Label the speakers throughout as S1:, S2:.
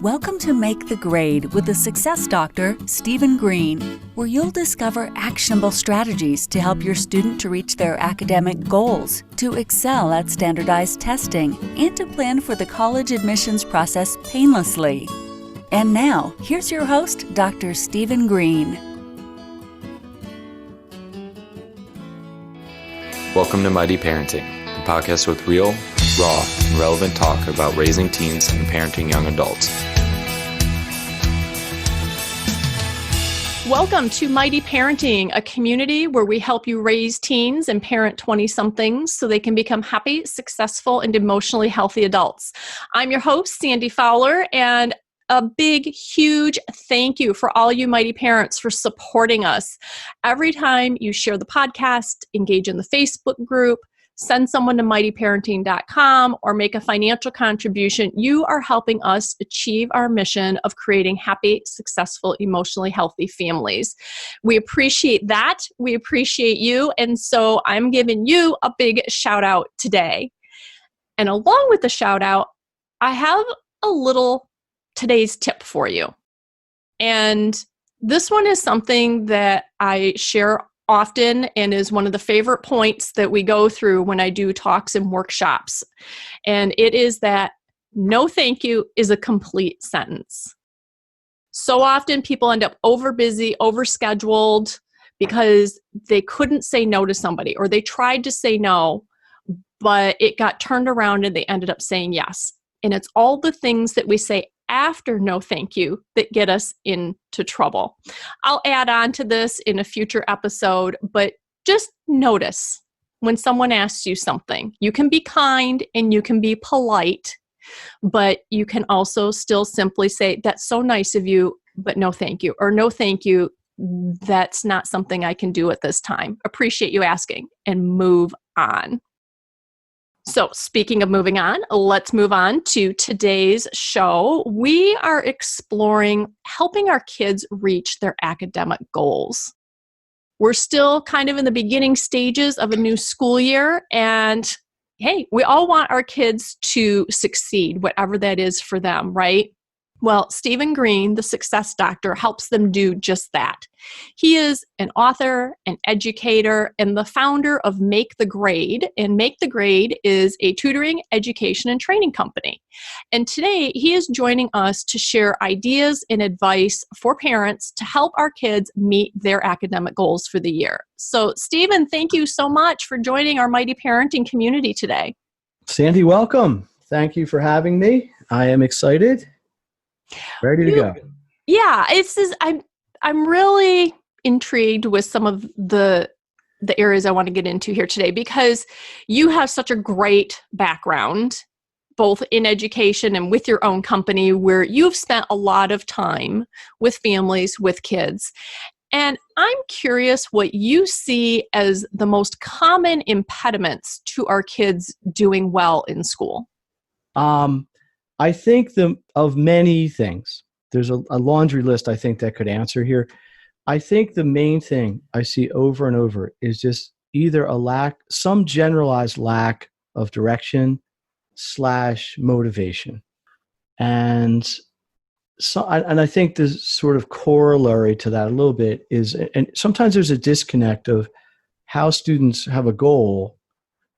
S1: Welcome to Make the Grade with the Success Doctor, Stephen Greene, where you'll discover actionable strategies to help your student to reach their academic goals, to excel at standardized testing, and to plan for the college admissions process painlessly. And now, here's your host, Dr. Stephen Greene.
S2: Welcome to Mighty Parenting, a podcast with real, raw, and relevant talk about raising teens and parenting young adults.
S3: Welcome to Mighty Parenting, a community where we help you raise teens and parent 20-somethings so they can become happy, successful, and emotionally healthy adults. I'm your host, Sandy Fowler, and a big, huge thank you for all you mighty parents for supporting us. Every time you share the podcast, engage in the Facebook group, send someone to mightyparenting.com, or make a financial contribution, you are helping us achieve our mission of creating happy, successful, emotionally healthy families. We appreciate that. We appreciate you. And so I'm giving you a big shout out today. And along with the shout out, I have a little today's tip for you. And this one is something that I share often and is one of the favorite points that we go through when I do talks and workshops. And it is that no thank you is a complete sentence. So often people end up overbusy, overscheduled because they couldn't say no to somebody, or they tried to say no, but it got turned around and they ended up saying yes. And it's all the things that we say after no thank you that get us into trouble. I'll add on to this in a future episode, but just notice when someone asks you something. You can be kind and you can be polite, but you can also still simply say, "That's so nice of you, but no thank you," or "No thank you, that's not something I can do at this time. Appreciate you asking," and move on. So speaking of moving on, let's move on to today's show. We are exploring helping our kids reach their academic goals. We're still kind of in the beginning stages of a new school year, and hey, we all want our kids to succeed, whatever that is for them, right? Well, Stephen Greene, the Success Doctor, helps them do just that. He is an author, an educator, and the founder of Make the Grade. And Make the Grade is a tutoring, education, and training company. And today, he is joining us to share ideas and advice for parents to help our kids meet their academic goals for the year. So, Stephen, thank you so much for joining our Mighty Parenting community today.
S4: Sandy, welcome. Thank you for having me. I am excited. Ready to go.
S3: Yeah, I'm really intrigued with some of the areas I want to get into here today, because you have such a great background, both in education and with your own company, where you've spent a lot of time with families, with kids. And I'm curious what you see as the most common impediments to our kids doing well in school.
S4: I think of many things. There's a laundry list I think that could answer here. I think the main thing I see over and over is just either some generalized lack of direction / motivation. And I think the sort of corollary to that a little bit is, and sometimes there's a disconnect of how students have a goal,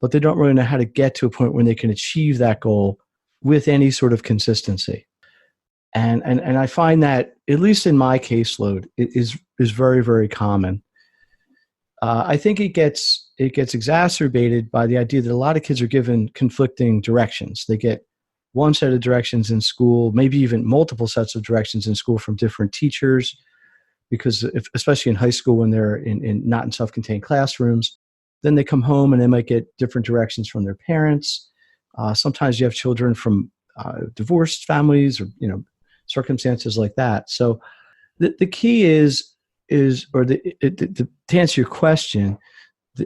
S4: but they don't really know how to get to a point when they can achieve that goal with any sort of consistency. And I find that, at least in my caseload, it is very, very common. I think it gets exacerbated by the idea that a lot of kids are given conflicting directions. They get one set of directions in school, maybe even multiple sets of directions in school from different teachers, because especially in high school when they're not in self-contained classrooms, then they come home and they might get different directions from their parents. Sometimes you have children from divorced families or circumstances like that. So the key to answer your question,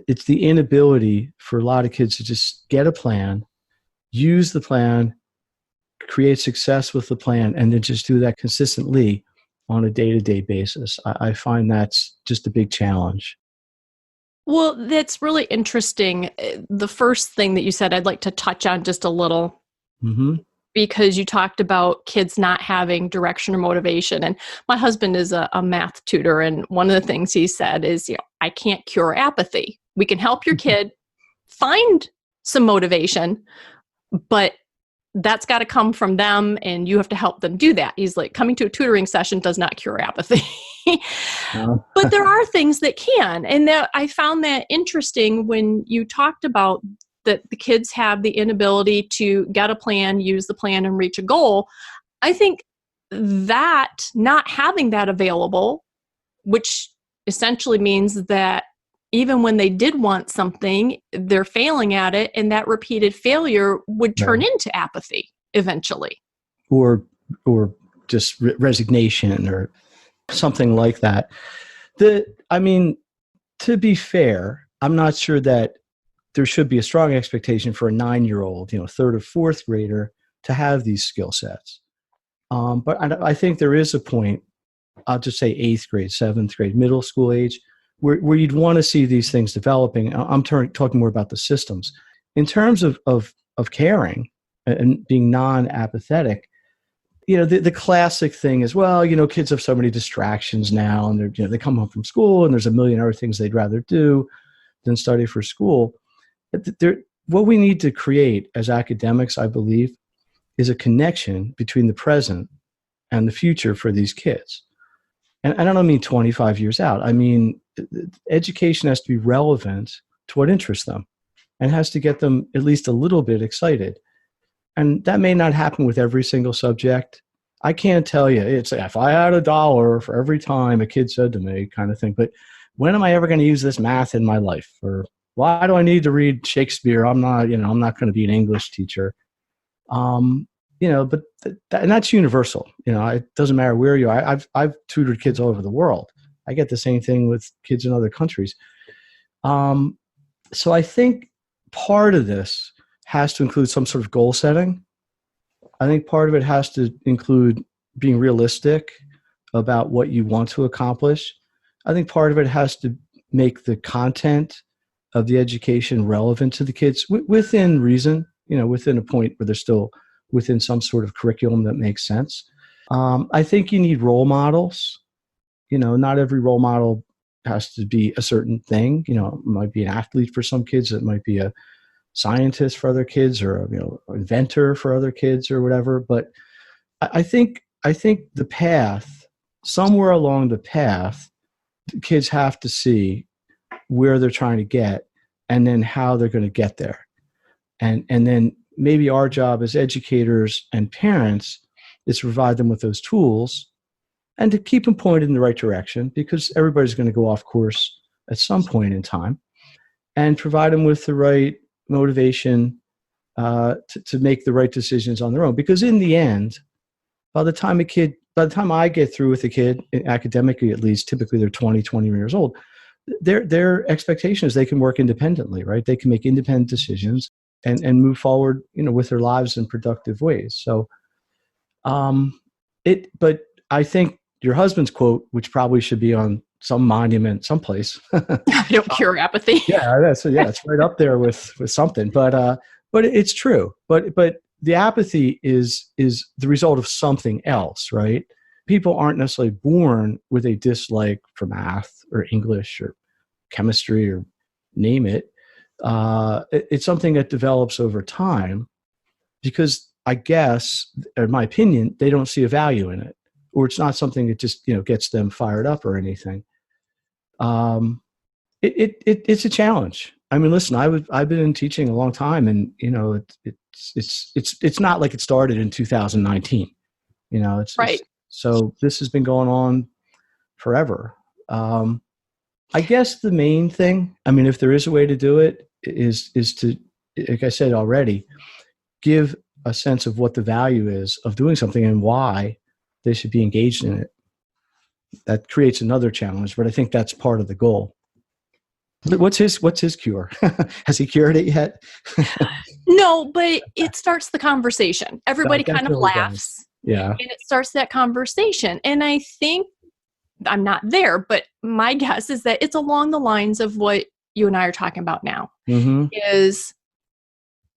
S4: it's the inability for a lot of kids to just get a plan, use the plan, create success with the plan, and then just do that consistently on a day-to-day basis. I find that's just a big challenge.
S3: Well, that's really interesting. The first thing that you said, I'd like to touch on just a little.
S4: Mm-hmm.
S3: because you talked about kids not having direction or motivation. And my husband is a math tutor. And one of the things he said is, I can't cure apathy. We can help your kid find some motivation, but that's got to come from them, and you have to help them do that. He's like, coming to a tutoring session does not cure apathy. But there are things that can. And that I found that interesting when you talked about that the kids have the inability to get a plan, use the plan, and reach a goal. I think that not having that available, which essentially means that even when they did want something, they're failing at it, and that repeated failure would turn into apathy eventually.
S4: Or just resignation or something like that. To be fair, I'm not sure that there should be a strong expectation for a 9-year-old, third or fourth grader to have these skill sets. But I think there is a point, I'll just say 8th grade, 7th grade, middle school age, where you'd want to see these things developing. I'm talking more about the systems. In terms of caring and being non-apathetic, the classic thing is, kids have so many distractions now, and they come home from school and there's a million other things they'd rather do than study for school. What we need to create as academics, I believe, is a connection between the present and the future for these kids. And I don't mean 25 years out. I mean, education has to be relevant to what interests them and has to get them at least a little bit excited. And that may not happen with every single subject. I can't tell you, it's if I had $1 for every time a kid said to me kind of thing, but when am I ever going to use this math in my life? Or why do I need to read Shakespeare? I'm not going to be an English teacher. But and that's universal. It doesn't matter where you are. I've tutored kids all over the world. I get the same thing with kids in other countries. So I think part of this has to include some sort of goal setting. I think part of it has to include being realistic about what you want to accomplish. I think part of it has to make the content of the education relevant to the kids within reason, within a point where they're still within some sort of curriculum that makes sense. I think you need role models. Not every role model has to be a certain thing. It might be an athlete for some kids. It might be a scientist for other kids, or an inventor for other kids, or whatever. But I think the path, somewhere along the path, the kids have to see where they're trying to get, and then how they're going to get there. And then maybe our job as educators and parents is to provide them with those tools and to keep them pointed in the right direction, because everybody's going to go off course at some point in time, and provide them with the right motivation to make the right decisions on their own. Because in the end, by the time I get through with a kid, academically at least, typically they're 20 years old, their expectation is they can work independently, right? They can make independent decisions and move forward, with their lives in productive ways. So, but I think your husband's quote, which probably should be on some monument someplace.
S3: I don't cure apathy.
S4: It's right up there with something. But it's true. But the apathy is the result of something else, right? People aren't necessarily born with a dislike for math or English or chemistry or name it. It's something that develops over time, because I guess, in my opinion, they don't see a value in it, or it's not something that just gets them fired up or anything. It's a challenge. I mean, listen, I've been in teaching a long time, and it's not like it started in 2019. It's right. So this has been going on forever. I guess the main thing, if there is a way to do it, is to, like I said already, give a sense of what the value is of doing something and why they should be engaged in it. That creates another challenge, but I think that's part of the goal. But what's his cure? Has he cured it yet?
S3: No, but it starts the conversation. Everybody kind of laughs.
S4: Does. Yeah. And
S3: it starts that conversation. And I think, I'm not there, but my guess is that it's along the lines of what you and I are talking about now.
S4: Mm-hmm.
S3: Is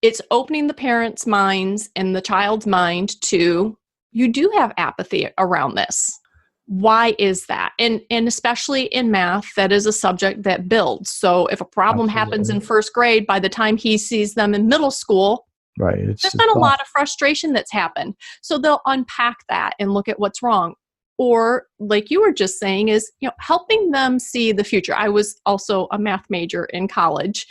S3: it's opening the parents' minds and the child's mind to, you do have apathy around this. Why is that? And especially in math, that is a subject that builds. So if a problem happens in first grade, by the time he sees them in middle school,
S4: right,
S3: there's been a lot of frustration that's happened. So they'll unpack that and look at what's wrong. Or like you were just saying is, helping them see the future. I was also a math major in college.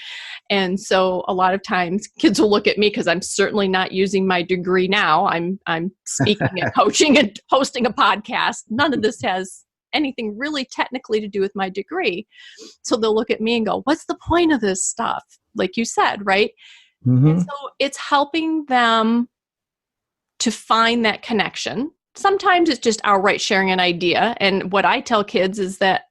S3: And so a lot of times kids will look at me because I'm certainly not using my degree now. I'm speaking and coaching and hosting a podcast. None of this has anything really technically to do with my degree. So they'll look at me and go, what's the point of this stuff? Like you said, right?
S4: Mm-hmm.
S3: And so it's helping them to find that connection. Sometimes it's just outright sharing an idea. And what I tell kids is that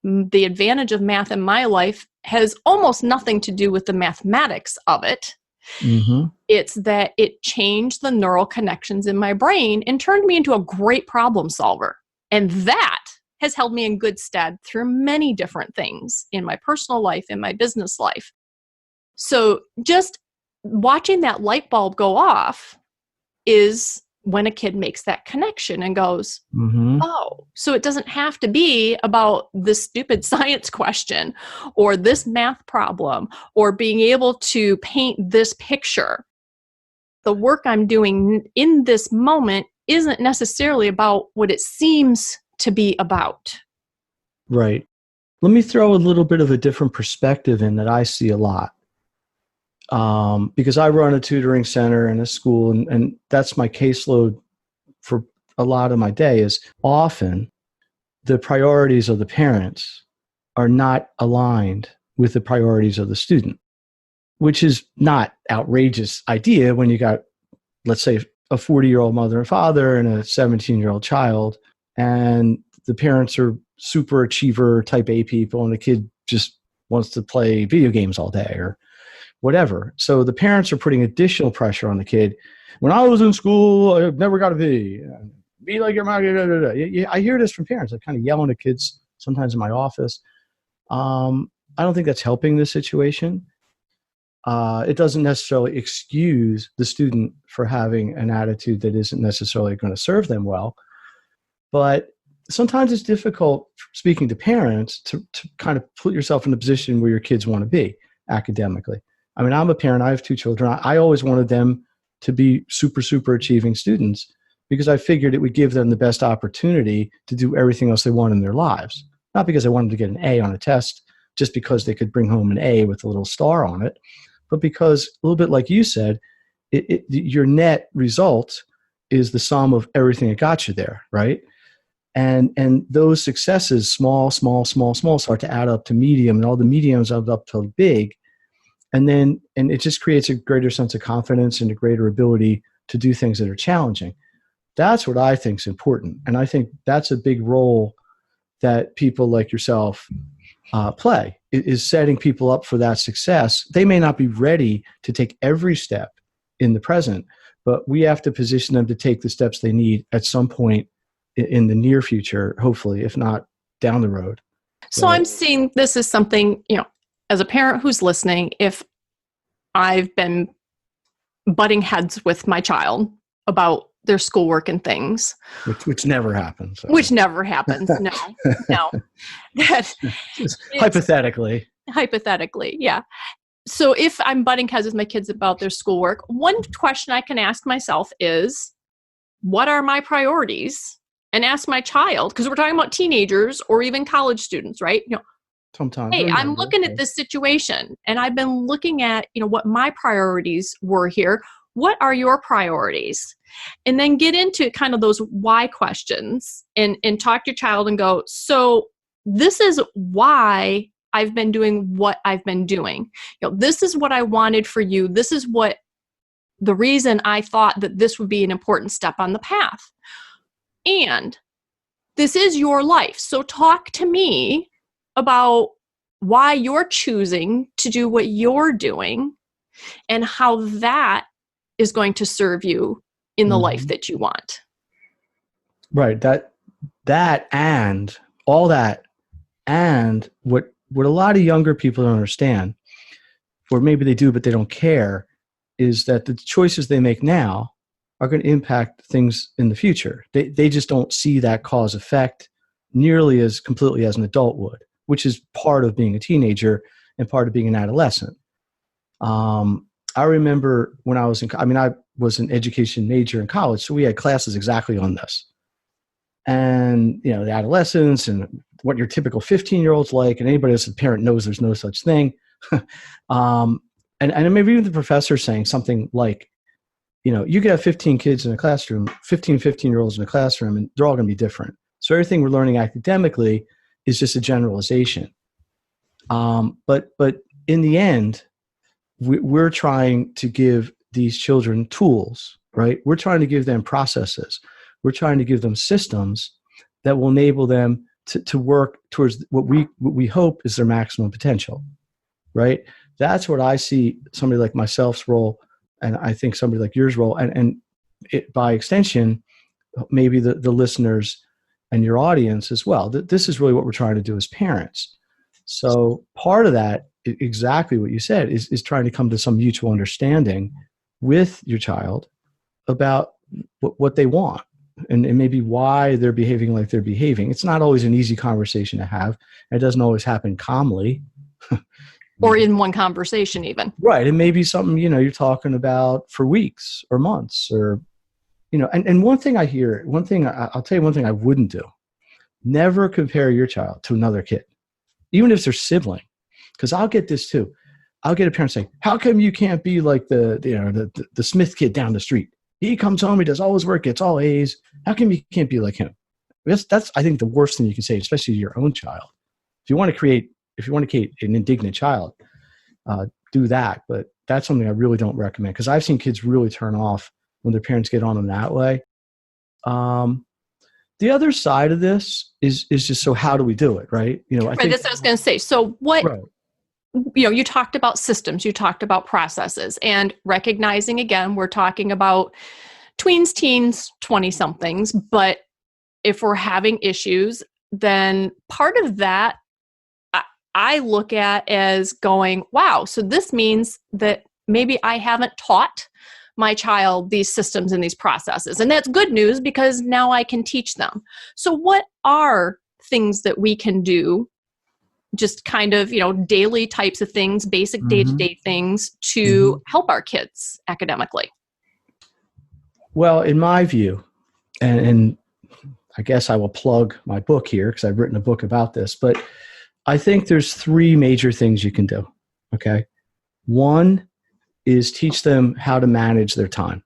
S3: the advantage of math in my life has almost nothing to do with the mathematics of it.
S4: Mm-hmm.
S3: It's that it changed the neural connections in my brain and turned me into a great problem solver. And that has held me in good stead through many different things in my personal life, in my business life. So just watching that light bulb go off is when a kid makes that connection and goes, oh, so it doesn't have to be about this stupid science question or this math problem or being able to paint this picture. The work I'm doing in this moment isn't necessarily about what it seems to be about.
S4: Right. Let me throw a little bit of a different perspective in that I see a lot. Because I run a tutoring center in a school, and that's my caseload for a lot of my day, is often the priorities of the parents are not aligned with the priorities of the student, which is not outrageous idea when you got, let's say, a 40-year-old mother and father and a 17-year-old child, and the parents are super achiever type A people, and the kid just wants to play video games all day or whatever. So the parents are putting additional pressure on the kid. When I was in school, I never got a B. Be like your mom. I hear this from parents. I kind of yelling at kids sometimes in my office. I don't think that's helping the situation. It doesn't necessarily excuse the student for having an attitude that isn't necessarily going to serve them well. But sometimes it's difficult, speaking to parents, to kind of put yourself in a position where your kids want to be academically. I mean, I'm a parent. I have 2 children. I always wanted them to be super, super achieving students because I figured it would give them the best opportunity to do everything else they want in their lives. Not because I wanted to get an A on a test, just because they could bring home an A with a little star on it, but because, a little bit like you said, your net result is the sum of everything that got you there, right? And those successes, small, start to add up to medium, and all the mediums add up to big. And it just creates a greater sense of confidence and a greater ability to do things that are challenging. That's what I think is important. And I think that's a big role that people like yourself play, is setting people up for that success. They may not be ready to take every step in the present, but we have to position them to take the steps they need at some point in the near future, hopefully, if not down the road.
S3: So I'm seeing this as something, as a parent who's listening, if I've been butting heads with my child about their schoolwork and things.
S4: Which never happens. So.
S3: Which never happens. No.
S4: Hypothetically.
S3: Hypothetically, yeah. So if I'm butting heads with my kids about their schoolwork, one question I can ask myself is, what are my priorities? And ask my child, because we're talking about teenagers or even college students, right?
S4: Sometimes.
S3: Hey, I'm looking at this situation and I've been looking at, what my priorities were here. What are your priorities? And then get into kind of those why questions and talk to your child and go, so this is why I've been doing what I've been doing. This is what I wanted for you. This is what the reason I thought that this would be an important step on the path. And this is your life. So talk to me about why you're choosing to do what you're doing and how that is going to serve you in the life that you want.
S4: Right. That and all that, and what a lot of younger people don't understand, or maybe they do, but they don't care, is that the choices they make now are going to impact things in the future. They just don't see that cause effect nearly as completely as an adult would, which is part of being a teenager and part of being an adolescent. I remember when I was I was an education major in college, so we had classes exactly on this. And, the adolescence and what your typical 15-year-old's like, and anybody that's a parent knows there's no such thing. And maybe even the professor saying something like, you could have 15 kids in a classroom, 15-year-olds in a classroom, and they're all going to be different. So everything we're learning academically is just a generalization. But in the end, we're trying to give these children tools, right? We're trying to give them processes. We're trying to give them systems that will enable them to work towards what we hope is their maximum potential, right? That's what I see somebody like myself's role, and I think somebody like yours role, and by extension, maybe the listeners and your audience as well. This is really what we're trying to do as parents. So part of that, exactly what you said, is trying to come to some mutual understanding with your child about what they want and maybe why they're behaving like they're behaving. It's not always an easy conversation to have. It doesn't always happen calmly.
S3: Or in one conversation even.
S4: Right. It may be something, you're talking about for weeks or months or, and one thing I'll tell you one thing I wouldn't do. Never compare your child to another kid, even if they're sibling. Because I'll get this too. I'll get a parent saying, how come you can't be like the Smith kid down the street? He comes home, he does all his work, gets all A's. How come you can't be like him? That's I think the worst thing you can say, especially to your own child. If you want to create an indignant child, do that. But that's something I really don't recommend because I've seen kids really turn off when their parents get on them that way. The other side of this is just, so how do we do it, right? I think
S3: that's what I was going to say. So what,
S4: right.
S3: You talked about systems, you talked about processes, and recognizing, again, we're talking about tweens, teens, 20-somethings, but if we're having issues, then part of that I look at as going, wow, so this means that maybe I haven't taught my child these systems and these processes. And that's good news because now I can teach them. So what are things that we can do, just kind of, daily types of things, basic day-to-day things to help our kids academically?
S4: Well, in my view, and I guess I will plug my book here because I've written a book about this, but I think there's 3 major things you can do, okay? One is teach them how to manage their time.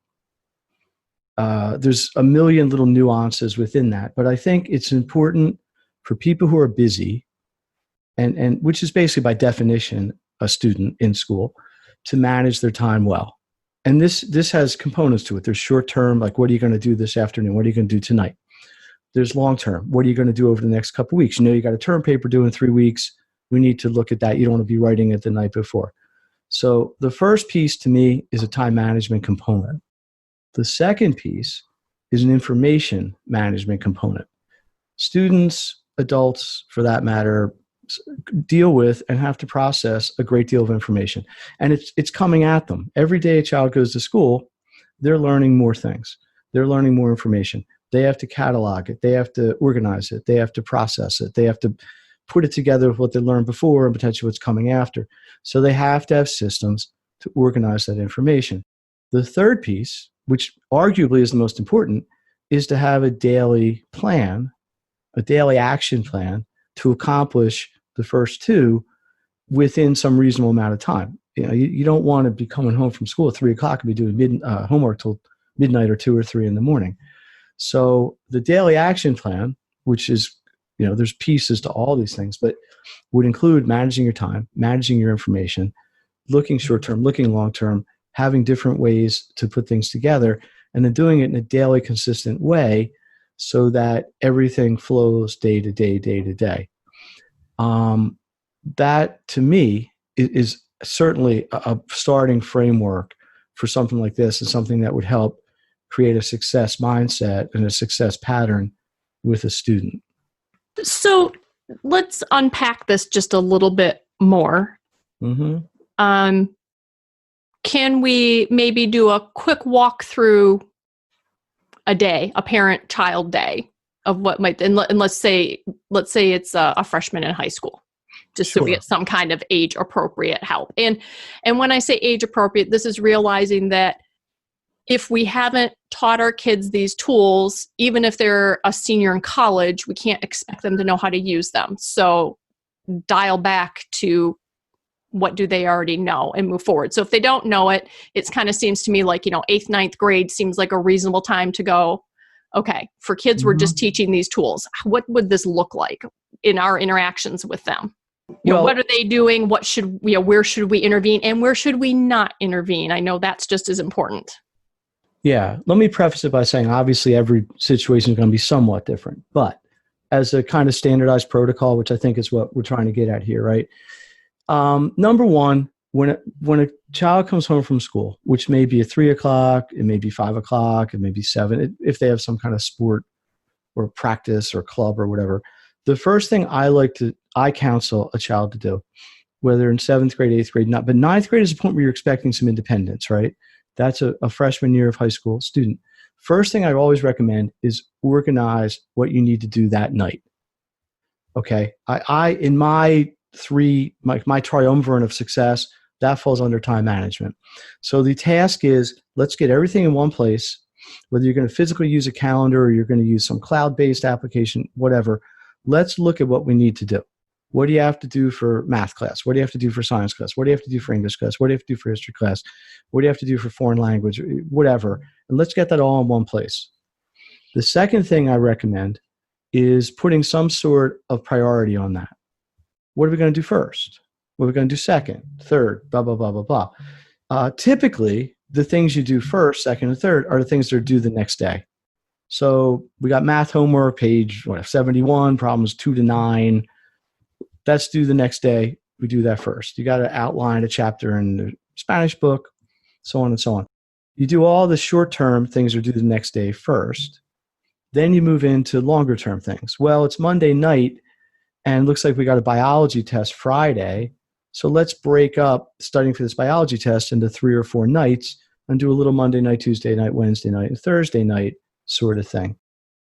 S4: There's a million little nuances within that, but I think it's important for people who are busy, and which is basically by definition a student in school, to manage their time well. And this has components to it. There's short term, like what are you going to do this afternoon? What are you going to do tonight? There's long term. What are you going to do over the next couple of weeks? You got a term paper due in 3 weeks. We need to look at that. You don't want to be writing it the night before. So the first piece to me is a time management component. The second piece is an information management component. Students, adults for that matter, deal with and have to process a great deal of information. And it's coming at them. Every day a child goes to school, they're learning more things. They're learning more information. They have to catalog it. They have to organize it. They have to process it. They have to put it together with what they learned before and potentially what's coming after. So they have to have systems to organize that information. The third piece, which arguably is the most important, is to have a daily plan, a daily action plan to accomplish the first 2 within some reasonable amount of time. You don't want to be coming home from school at 3 o'clock and be doing homework till midnight or 2 or 3 in the morning. So the daily action plan, which is, there's pieces to all these things, but would include managing your time, managing your information, looking short-term, looking long-term, having different ways to put things together, and then doing it in a daily, consistent way so that everything flows day to day, day to day. That, to me, is certainly a starting framework for something like this, and something that would help create a success mindset and a success pattern with a student.
S3: So let's unpack this just a little bit more. can we maybe do a quick walkthrough a day, a parent-child day of what might, and let's say it's a freshman in high school, just so we
S4: Sure.
S3: get some kind of age-appropriate help. And when I say age-appropriate, this is realizing that if we haven't taught our kids these tools, even if they're a senior in college, we can't expect them to know how to use them. So dial back to what do they already know and move forward. So if they don't know it, it kind of seems to me like, 8th, 9th grade seems like a reasonable time to go, okay, for kids, we're just teaching these tools. What would this look like in our interactions with them? What are they doing? Where should we intervene, and where should we not intervene? I know that's just as important.
S4: Yeah. Let me preface it by saying, obviously, every situation is going to be somewhat different, but as a kind of standardized protocol, which I think is what we're trying to get at here, right? Number one, when a child comes home from school, which may be at 3 o'clock, it may be 5 o'clock, it may be 7, if they have some kind of sport or practice or club or whatever, the first thing I counsel a child to do, whether in 7th grade, 8th grade, not, but 9th grade is a point where you're expecting some independence, right? That's a freshman year of high school student. First thing I always recommend is organize what you need to do that night. Okay. In my triumvirate of success, that falls under time management. So the task is, let's get everything in one place, whether you're going to physically use a calendar or you're going to use some cloud-based application, whatever. Let's look at what we need to do. What do you have to do for math class? What do you have to do for science class? What do you have to do for English class? What do you have to do for history class? What do you have to do for foreign language? Whatever. And let's get that all in one place. The second thing I recommend is putting some sort of priority on that. What are we going to do first? What are we going to do second, third, blah, blah, blah, blah, blah. Typically, the things you do first, second, and third are the things that are due the next day. So we got math homework, page 71, problems 2 to 9. That's due the next day. We do that first. You got to outline a chapter in the Spanish book, so on and so on. You do all the short-term things that are due the next day first. Then you move into longer-term things. Well, it's Monday night, and it looks like we got a biology test Friday. So let's break up studying for this biology test into 3 or 4 nights and do a little Monday night, Tuesday night, Wednesday night, and Thursday night sort of thing.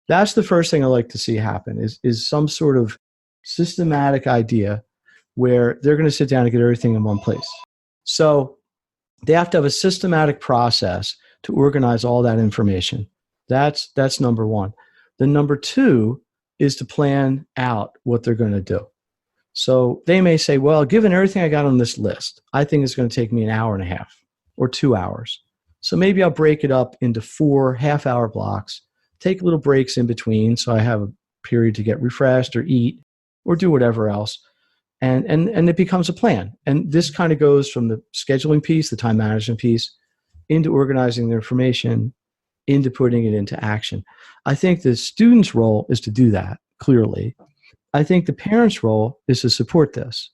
S4: That's the first thing I like to see happen is some sort of systematic idea where they're going to sit down and get everything in one place. So they have to have a systematic process to organize all that information. That's number one. Then number two is to plan out what they're going to do. So they may say, well, given everything I got on this list, I think it's going to take me an hour and a half or 2 hours. So maybe I'll break it up into 4 half-hour blocks, take little breaks in between so I have a period to get refreshed or eat or do whatever else. And it becomes a plan. And this kind of goes from the scheduling piece, the time management piece, into organizing the information, into putting it into action. I think the student's role is to do that, clearly. I think the parent's role is to support this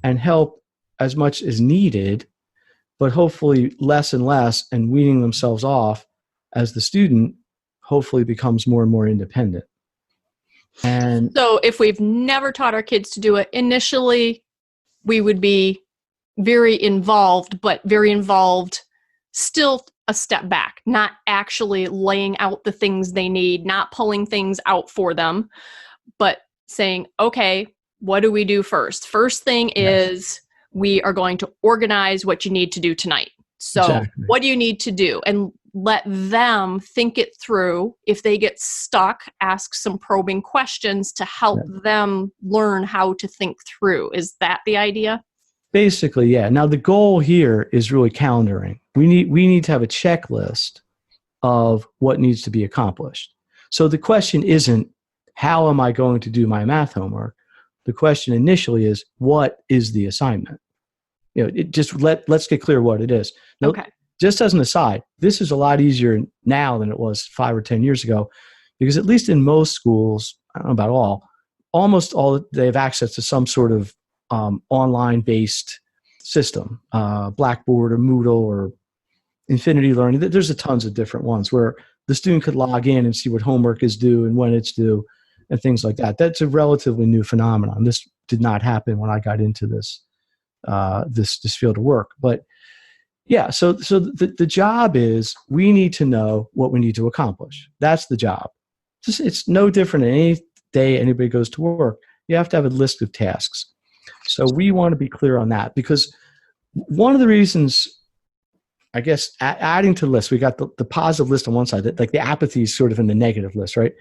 S4: and help as much as needed, but hopefully less and less, and weaning themselves off as the student hopefully becomes more and more independent. And
S3: so if we've never taught our kids to do it, initially we would be very involved, but very involved still a step back, not actually laying out the things they need, not pulling things out for them, but saying, okay, what do we do first? First thing is we are going to organize what you need to do tonight. So what do you need to do? And let them think it through. If they get stuck, ask some probing questions to help them learn how to think through. Is that the idea?
S4: Basically, yeah. Now the goal here is really calendaring. We need to have a checklist of what needs to be accomplished. So the question isn't, how am I going to do my math homework? The question initially is, what is the assignment? Let's get clear what it is. Now,
S3: okay.
S4: Just as an aside, this is a lot easier now than it was 5 or 10 years ago, because at least in most schools, I don't know about all, almost all, they have access to some sort of online-based system, Blackboard or Moodle or Infinity Learning. There's tons of different ones where the student could log in and see what homework is due and when it's due and things like that. That's a relatively new phenomenon. This did not happen when I got into this field of work. But Yeah. So the job is we need to know what we need to accomplish. That's the job. It's no different than any day anybody goes to work. You have to have a list of tasks. So we want to be clear on that, because one of the reasons, I guess, adding to the list, we got the positive list on one side, like the apathy is sort of in the negative list, right?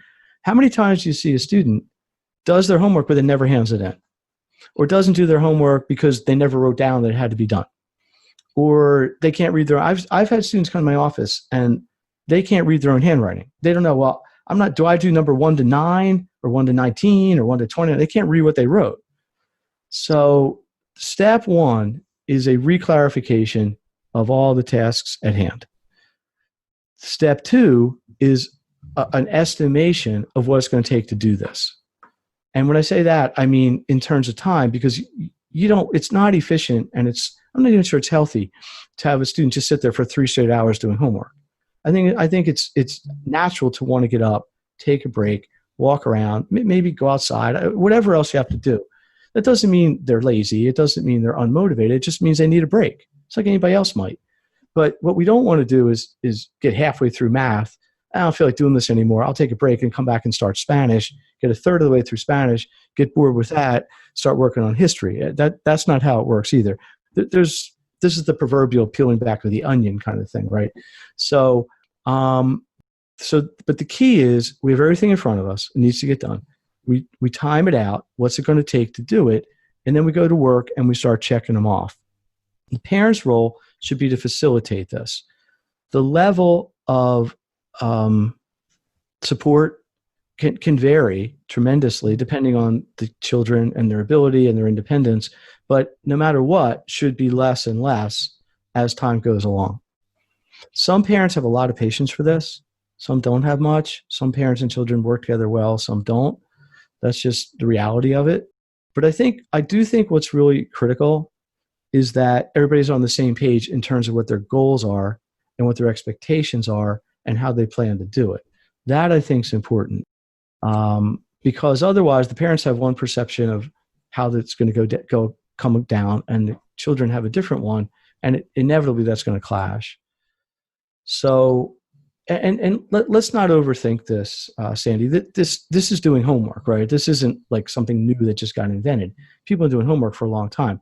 S4: How many times do you see a student does their homework but then never hands it in? Or doesn't do their homework because they never wrote down that it had to be done? Or they can't read their, I've had students come to my office and they can't read their own handwriting. They don't know, well, do I do number 1 to 9 or 1 to 19 or 1 to 20? They can't read what they wrote. So step 1 is a reclarification of all the tasks at hand. Step 2 is an estimation of what it's going to take to do this. And when I say that, I mean in terms of time, because it's not efficient, and I'm not even sure it's healthy to have a student just sit there for 3 straight hours doing homework. I think it's natural to want to get up, take a break, walk around, maybe go outside, whatever else you have to do. That doesn't mean they're lazy. It doesn't mean they're unmotivated. It just means they need a break. It's like anybody else might. But what we don't want to do is get halfway through math. I don't feel like doing this anymore. I'll take a break and come back and start Spanish, get a third of the way through Spanish, get bored with that, start working on history. That's not how it works either. This is the proverbial peeling back of the onion kind of thing, right? So, but the key is we have everything in front of us. It needs to get done. We time it out. What's it going to take to do it? And then we go to work and we start checking them off. The parent's role should be to facilitate this. The level of support can vary tremendously depending on the children and their ability and their independence, but no matter what, should be less and less as time goes along. Some parents have a lot of patience for this. Some don't have much. Some parents and children work together well, some don't. That's just the reality of it. But I do think what's really critical is that everybody's on the same page in terms of what their goals are and what their expectations are and how they plan to do it. That I think is important, because otherwise the parents have one perception of how that's going to come down, and the children have a different one, and inevitably that's going to clash. So, and let's not overthink this, Sandy. This is doing homework, right? This isn't like something new that just got invented. People have been doing homework for a long time.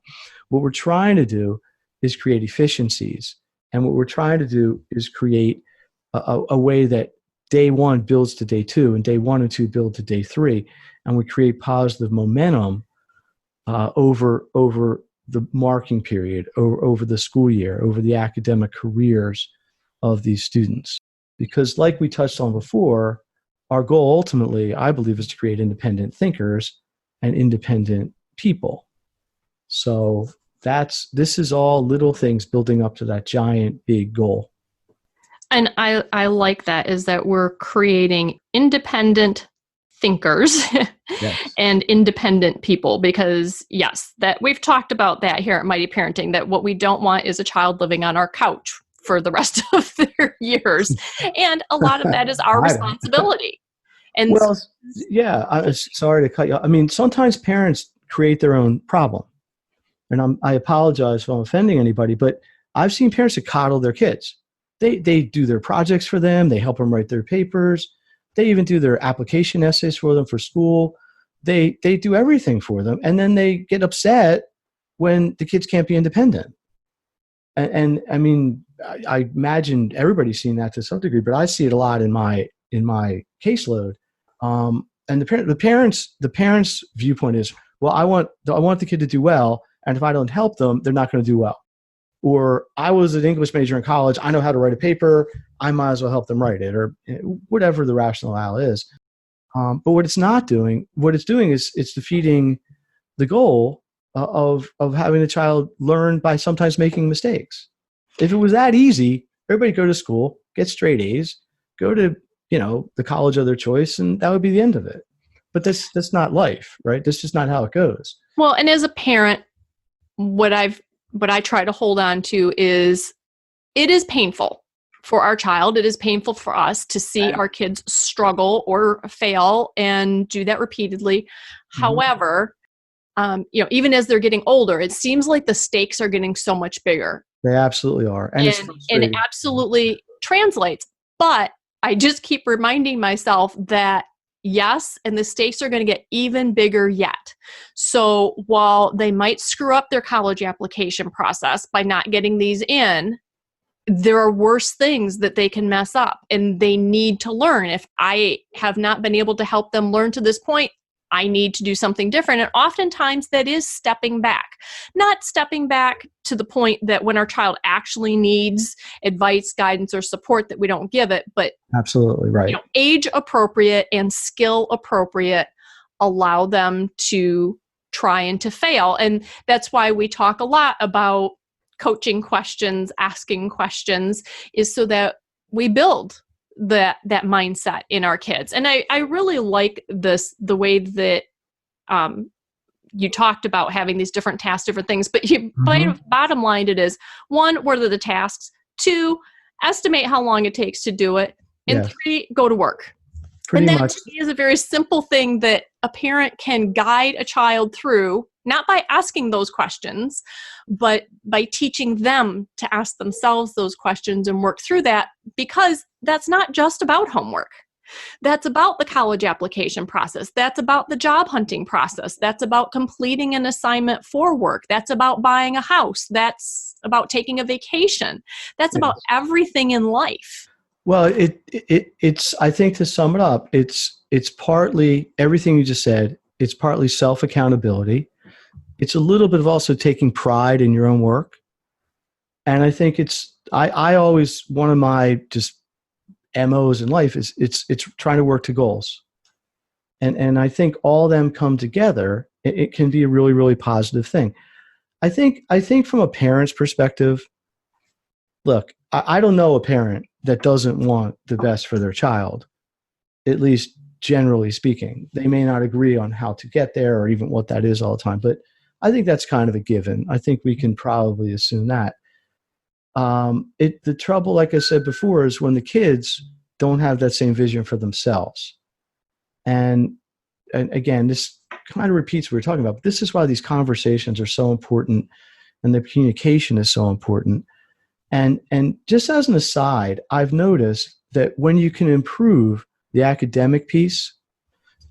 S4: What we're trying to do is create efficiencies, and what we're trying to do is create a way that day 1 builds to day 2, and day 1 and 2 build to day 3, and we create positive momentum over the marking period, over the school year, over the academic careers of these students. Because like we touched on before, our goal ultimately, I believe, is to create independent thinkers and independent people. So this is all little things building up to that giant big goal.
S3: And I like that, is that we're creating independent thinkers
S4: Yes.
S3: and independent people, because yes, that we've talked about that here at Mighty Parenting, that what we don't want is a child living on our couch for the rest of their years. And a lot of that is our responsibility. And
S4: well, yeah, I'm sorry to cut you off. I mean, sometimes parents create their own problem. And I apologize if I'm offending anybody, but I've seen parents that coddle their kids. They do their projects for them. They help them write their papers. They even do their application essays for them for school. They do everything for them. And then they get upset when the kids can't be independent. And I mean, I imagine everybody's seen that to some degree, but I see it a lot in my caseload. And the parents' viewpoint is, well, I want the kid to do well, and if I don't help them, they're not going to do well. Or I was an English major in college, I know how to write a paper, I might as well help them write it, or whatever the rationale is. But what it's doing is it's defeating the goal of having the child learn by sometimes making mistakes. If it was that easy, everybody go to school, get straight A's, go to the college of their choice, and that would be the end of it. But that's not life, right? That's just not how it goes.
S3: well, and as a parent, what I try to hold on to is, it is painful for our child. It is painful for us to see our kids struggle or fail and do that repeatedly. Mm-hmm. However, even as they're getting older, it seems like the stakes are getting so much bigger.
S4: They absolutely are. And it's
S3: and it
S4: frustrating.
S3: absolutely translates. But I just keep reminding myself that yes, and the stakes are going to get even bigger yet. So while they might screw up their college application process by not getting these in, there are worse things that they can mess up, and they need to learn. If I have not been able to help them learn to this point, I need to do something different. And oftentimes that is stepping back, not stepping back to the point that when our child actually needs advice, guidance, or support that we don't give it, but
S4: Absolutely right.
S3: age appropriate and skill appropriate, allow them to try and to fail. And that's why we talk a lot about coaching questions, asking questions, is so that we build that mindset in our kids. And I really like the way that you talked about having these different tasks, different things, but bottom line, it is 1, what are the tasks? 2, estimate how long it takes to do it. And 3, go to work.
S4: Pretty
S3: and that
S4: much.
S3: to me is a very simple thing that a parent can guide a child through, not by asking those questions, but by teaching them to ask themselves those questions and work through that, because that's not just about homework. That's about the college application process. That's about the job hunting process. That's about completing an assignment for work. That's about buying a house. That's about taking a vacation. That's about everything in life.
S4: Well, it's I think, to sum it up, it's partly everything you just said. It's partly self-accountability. It's a little bit of also taking pride in your own work. And I think I always, one of my just MOs in life is it's trying to work to goals. And I think all of them come together, it can be a really, really positive thing. I think from a parent's perspective, look, I don't know a parent that doesn't want the best for their child, at least generally speaking. They may not agree on how to get there or even what that is all the time, but I think that's kind of a given. I think we can probably assume that. The trouble, like I said before, is when the kids don't have that same vision for themselves. And again, this kind of repeats what we're talking about, but this is why these conversations are so important and the communication is so important. And just as an aside, I've noticed that when you can improve the academic piece,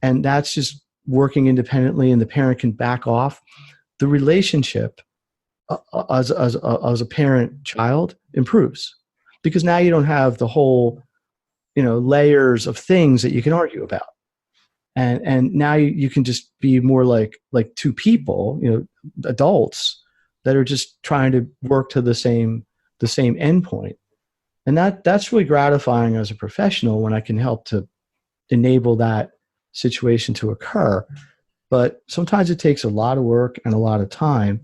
S4: and that's just working independently and the parent can back off, the relationship as a parent-child improves, because now you don't have the whole, layers of things that you can argue about. And now you can just be more like two people, adults that are just trying to work to the same endpoint. And that's really gratifying as a professional when I can help to enable that situation to occur. But sometimes it takes a lot of work and a lot of time.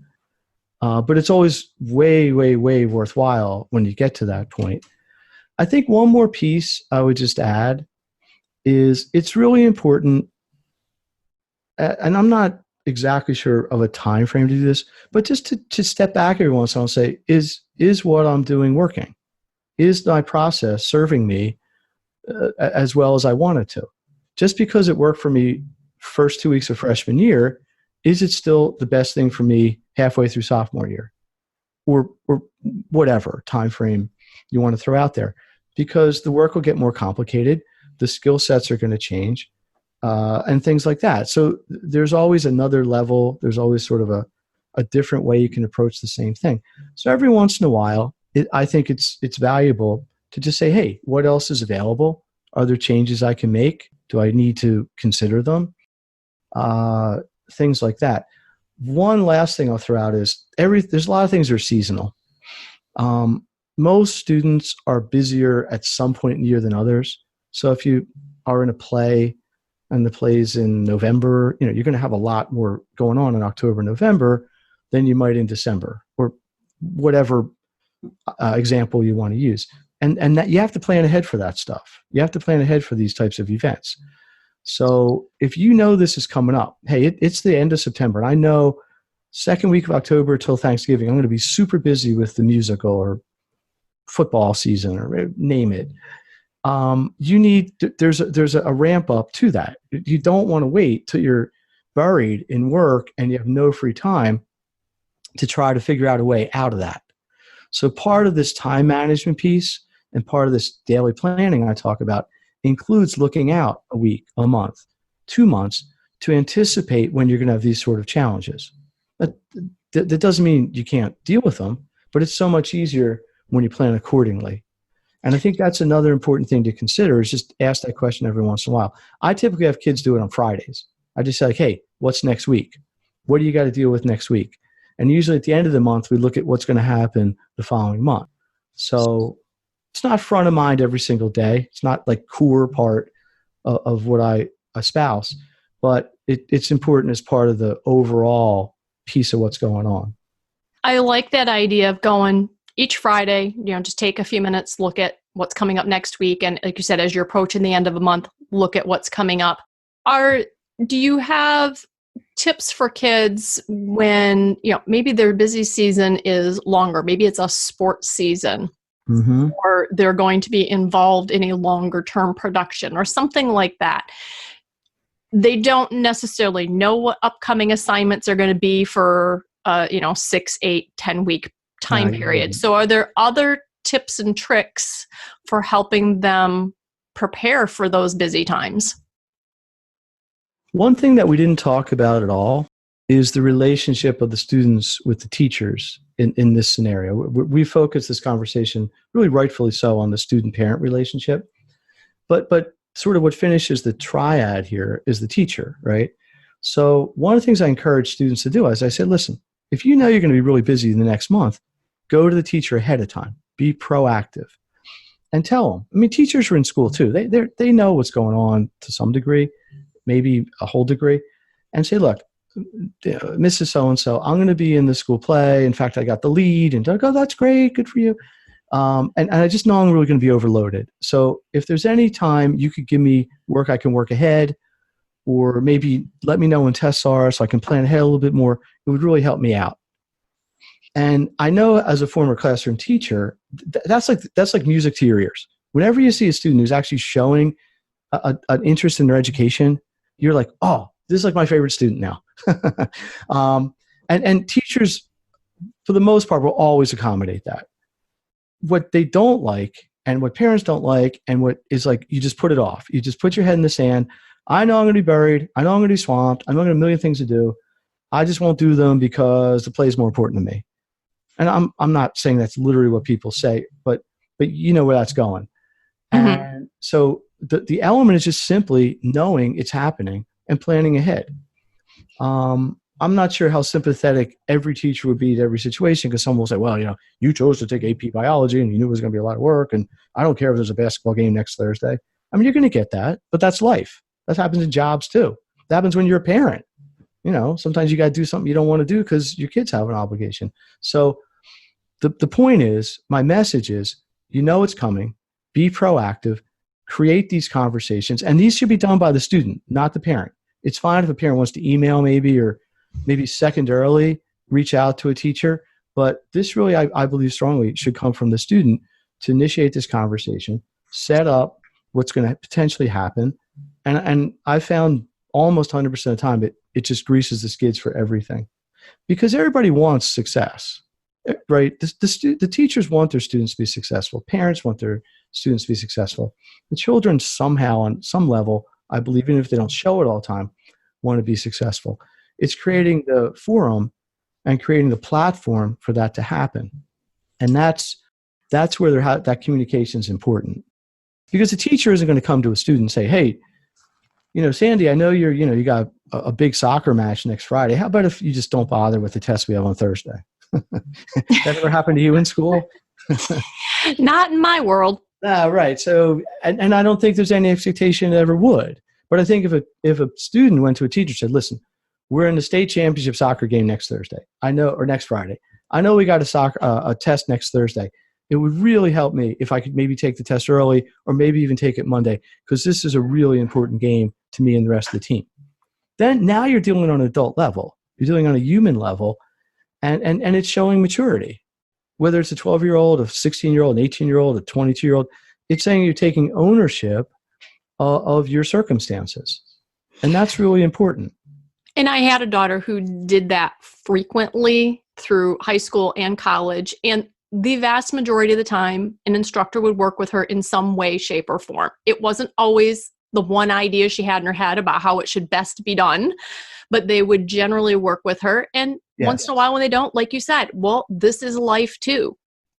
S4: But it's always way, way, way worthwhile when you get to that point. I think one more piece I would just add is it's really important, and I'm not exactly sure of a time frame to do this, but just to step back every once in a while and say, is what I'm doing working? Is my process serving me as well as I wanted to? Just because it worked for me first 2 weeks of freshman year, is it still the best thing for me halfway through sophomore year? Or whatever time frame you want to throw out there. Because the work will get more complicated, the skill sets are going to change, and things like that. So there's always another level. There's always sort of a different way you can approach the same thing. So every once in a while, I think it's valuable to just say, hey, what else is available? Are there changes I can make? Do I need to consider them? Things like that. One last thing I'll throw out is there's a lot of things that are seasonal. Most students are busier at some point in the year than others. So if you are in a play and the play's in November, you're going to have a lot more going on in October, November than you might in December, or whatever example you want to use. And that you have to plan ahead for that stuff. You have to plan ahead for these types of events. So if you know this is coming up, hey, it's the end of September, and I know second week of October till Thanksgiving, I'm going to be super busy with the musical or football season or name it. There's a ramp up to that. You don't want to wait till you're buried in work and you have no free time to try to figure out a way out of that. So part of this time management piece and part of this daily planning I talk about includes looking out a week, a month, 2 months to anticipate when you're going to have these sort of challenges. That doesn't mean you can't deal with them, but it's so much easier when you plan accordingly. And I think that's another important thing to consider, is just ask that question every once in a while. I typically have kids do it on Fridays. I just say, like, hey, what's next week? What do you got to deal with next week? And usually at the end of the month, we look at what's going to happen the following month. So it's not front of mind every single day. It's not like core part of what I espouse, but it's important as part of the overall piece of what's going on.
S3: I like that idea of going each Friday, just take a few minutes, look at what's coming up next week. And like you said, as you're approaching the end of a month, look at what's coming up. Do you have tips for kids when, maybe their busy season is longer? Maybe it's a sports season, or they're going to be involved in a longer term production or something like that. They don't necessarily know what upcoming assignments are going to be for 6, 8, 10 week time period. So are there other tips and tricks for helping them prepare for those busy times?
S4: One thing that we didn't talk about at all is the relationship of the students with the teachers in this scenario. We focus this conversation, really rightfully so, on the student-parent relationship. But sort of what finishes the triad here is the teacher, right? So one of the things I encourage students to do is I say, listen, if you know you're going to be really busy in the next month, go to the teacher ahead of time. Be proactive. And tell them. I mean, teachers are in school too. They know what's going on to some degree, maybe a whole degree. And say, look, Mrs. So-and-so, I'm going to be in the school play. In fact, I got the lead. And they'll go, that's great. Good for you. And I just know I'm really going to be overloaded. So if there's any time you could give me work I can work ahead, or maybe let me know when tests are so I can plan ahead a little bit more, it would really help me out. And I know as a former classroom teacher, that's like music to your ears. Whenever you see a student who's actually showing an interest in their education, you're like, oh, this is like my favorite student now. And teachers, for the most part, will always accommodate that. What they don't like, and what parents don't like, and what is like, you just put it off. You just put your head in the sand. I know I'm going to be buried. I know I'm going to be swamped. I know I'm going to have a million things to do. I just won't do them because the play is more important to me. And I'm not saying that's literally what people say, but you know where that's going. And so the element is just simply knowing it's happening and planning ahead. I'm not sure how sympathetic every teacher would be to every situation, because someone will say, well, you chose to take AP biology and you knew it was going to be a lot of work, and I don't care if there's a basketball game next Thursday. I mean, you're going to get that, but that's life. That happens in jobs too. That happens when you're a parent. Sometimes you got to do something you don't want to do because your kids have an obligation. So the point is, my message is, it's coming, be proactive, create these conversations, and these should be done by the student, not the parent. It's fine if a parent wants to email maybe secondarily reach out to a teacher, but this really, I believe strongly, should come from the student to initiate this conversation, set up what's going to potentially happen, and I found almost 100% of the time it just greases the skids for everything, because everybody wants success. Right? The teachers want their students to be successful. Parents want their students to be successful. The children somehow, on some level, I believe, even if they don't show it all the time, want to be successful. It's creating the forum and creating the platform for that to happen. And that's where that communication is important. Because the teacher isn't going to come to a student and say, hey, Sandy, I know you got a big soccer match next Friday. How about if you just don't bother with the test we have on Thursday? That ever happened to you in school?
S3: Not in my world.
S4: Right. So, and I don't think there's any expectation it ever would. But I think if a student went to a teacher and said, listen, we're in the state championship soccer game next Thursday, or next Friday. I know we got a test next Thursday. It would really help me if I could maybe take the test early, or maybe even take it Monday, because this is a really important game to me and the rest of the team. Then now you're dealing on an adult level. You're dealing on a human level. And it's showing maturity. Whether it's a 12-year-old, a 16-year-old, an 18-year-old, a 22-year-old, it's saying you're taking ownership of your circumstances. And that's really important.
S3: And I had a daughter who did that frequently through high school and college. And the vast majority of the time, an instructor would work with her in some way, shape, or form. It wasn't always the one idea she had in her head about how it should best be done, but they would generally work with her. And once in a while when they don't, like you said, well, this is life too.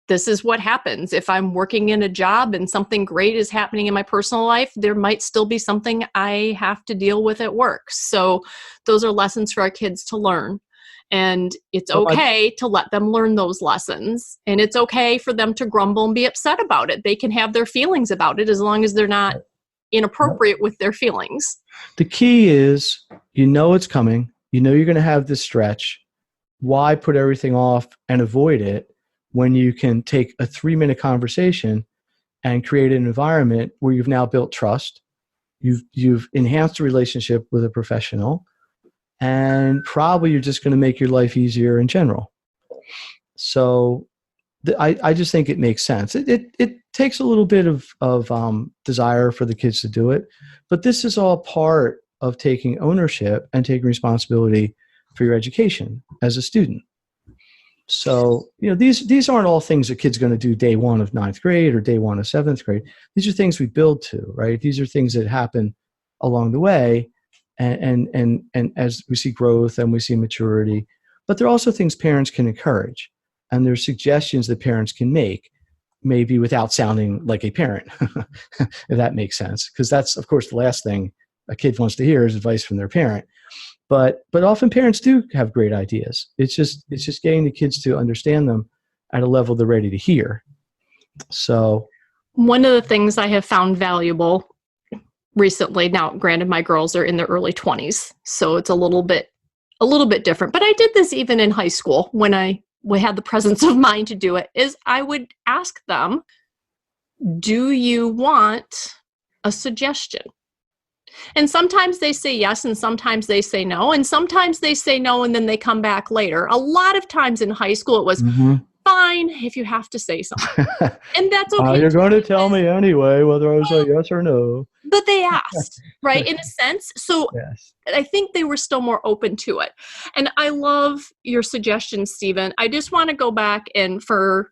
S3: This is what happens. If I'm working in a job and something great is happening in my personal life, there might still be something I have to deal with at work. So those are lessons for our kids to learn. And it's okay to let them learn those lessons. And it's okay for them to grumble and be upset about it. They can have their feelings about it as long as they're not inappropriate with their feelings.
S4: The key is, you know it's coming. You know you're going to have this stretch. Why put everything off and avoid it when you can take a 3-minute conversation and create an environment where you've now built trust, you've enhanced a relationship with a professional, and probably you're just going to make your life easier in general. So I just think it makes sense. It takes a little bit of desire for the kids to do it, but this is all part of taking ownership and taking responsibility for your education as a student. So, these aren't all things a kid's going to do day one of 9th grade or day one of 7th grade. These are things we build to, right? These are things that happen along the way, and as we see growth and we see maturity. But there are also things parents can encourage, and there's suggestions that parents can make, maybe without sounding like a parent, if that makes sense. Because that's, of course, the last thing a kid wants to hear is advice from their parent. But often parents do have great ideas. It's just getting the kids to understand them at a level they're ready to hear. So
S3: one of the things I have found valuable recently, now granted my girls are in their early 20s, so it's a little bit different, but I did this even in high school when we had the presence of mind to do it, is I would ask them, do you want a suggestion? And sometimes they say yes, and sometimes they say no, and sometimes they say no, and then they come back later. A lot of times in high school, it was fine if you have to say something. And that's okay.
S4: You're going to tell me anyway, whether I was a yes or no.
S3: But they asked, right, in a sense. So
S4: yes.
S3: I think they were still more open to it. And I love your suggestion, Stephen. I just want to go back and do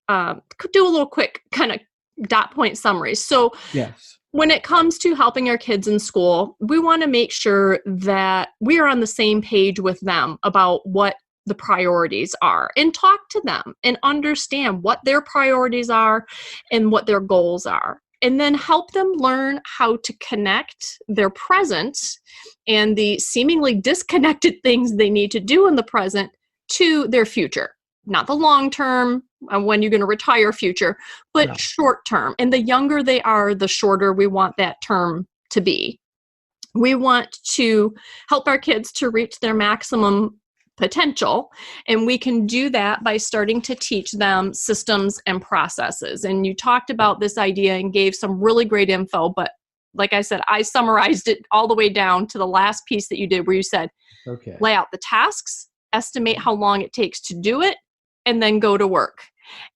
S3: a little quick kind of dot point summary. So
S4: yes.
S3: When it comes to helping our kids in school, we want to make sure that we are on the same page with them about what the priorities are, and talk to them and understand what their priorities are and what their goals are. And then help them learn how to connect their present and the seemingly disconnected things they need to do in the present to their future. Not the long term, when you're going to retire future, but short term. And the younger they are, the shorter we want that term to be. We want to help our kids to reach their maximum potential, and we can do that by starting to teach them systems and processes. And you talked about this idea and gave some really great info, but like I said, I summarized it all the way down to the last piece that you did, where you said, lay out the tasks, estimate how long it takes to do it, and then go to work.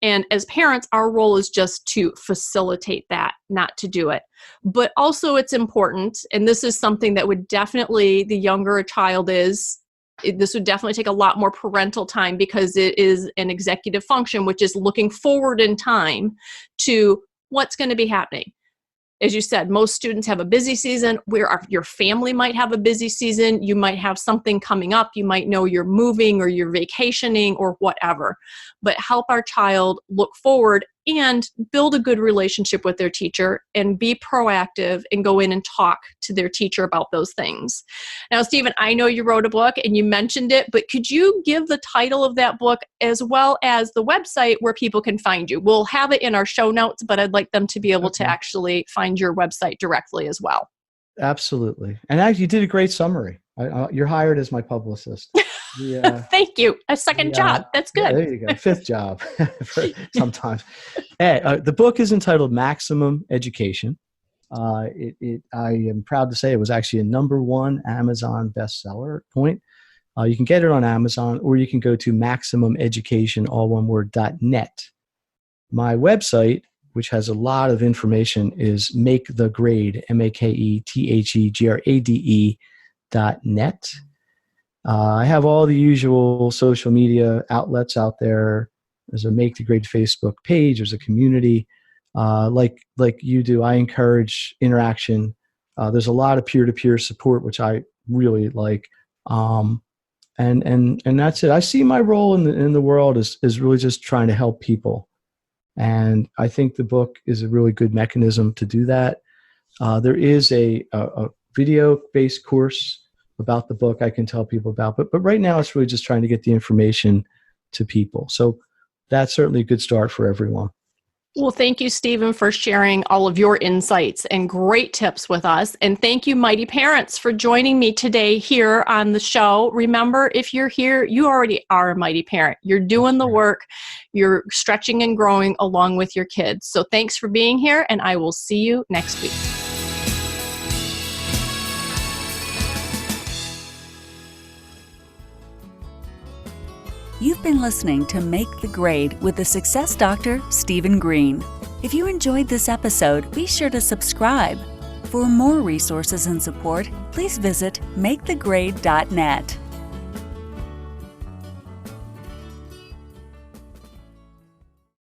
S3: And as parents, our role is just to facilitate that, not to do it. But also it's important, and this is something that would definitely, the younger a child is, this would definitely take a lot more parental time, because it is an executive function, which is looking forward in time to what's going to be happening. As you said, most students have a busy season. Your family might have a busy season. You might have something coming up. You might know you're moving or you're vacationing or whatever. But help our child look forward and build a good relationship with their teacher, and be proactive and go in and talk to their teacher about those things. Now, Stephen, I know you wrote a book and you mentioned it, but could you give the title of that book as well as the website where people can find you? We'll have it in our show notes, but I'd like them to be able to actually find your website directly as well.
S4: Absolutely. And actually, you did a great summary. You're hired as my publicist.
S3: Thank you. A second job. That's good.
S4: Yeah, there you go. Fifth job sometimes. The book is entitled Maximum Education. I am proud to say it was actually a #1 Amazon bestseller at point. You can get it on Amazon, or you can go to maximumeducation, all one word, .net. My website, which has a lot of information, is makethegrade, MakeTheGrade.net. I have all the usual social media outlets out there. There's a Make the Grade Facebook page. There's a community like you do. I encourage interaction. There's a lot of peer-to-peer support, which I really like. And that's it. I see my role in the world is really just trying to help people. And I think the book is a really good mechanism to do that. There is a video-based course about the book I can tell people about. But right now it's really just trying to get the information to people. So that's certainly a good start for everyone.
S3: Well, thank you, Stephen, for sharing all of your insights and great tips with us. And thank you, Mighty Parents, for joining me today here on the show. Remember, if you're here, you already are a Mighty Parent. You're doing the work. You're stretching and growing along with your kids. So thanks for being here, and I will see you next week.
S1: You've been listening to Make the Grade with the Success Doctor, Stephen Greene. If you enjoyed this episode, be sure to subscribe. For more resources and support, please visit makethegrade.net.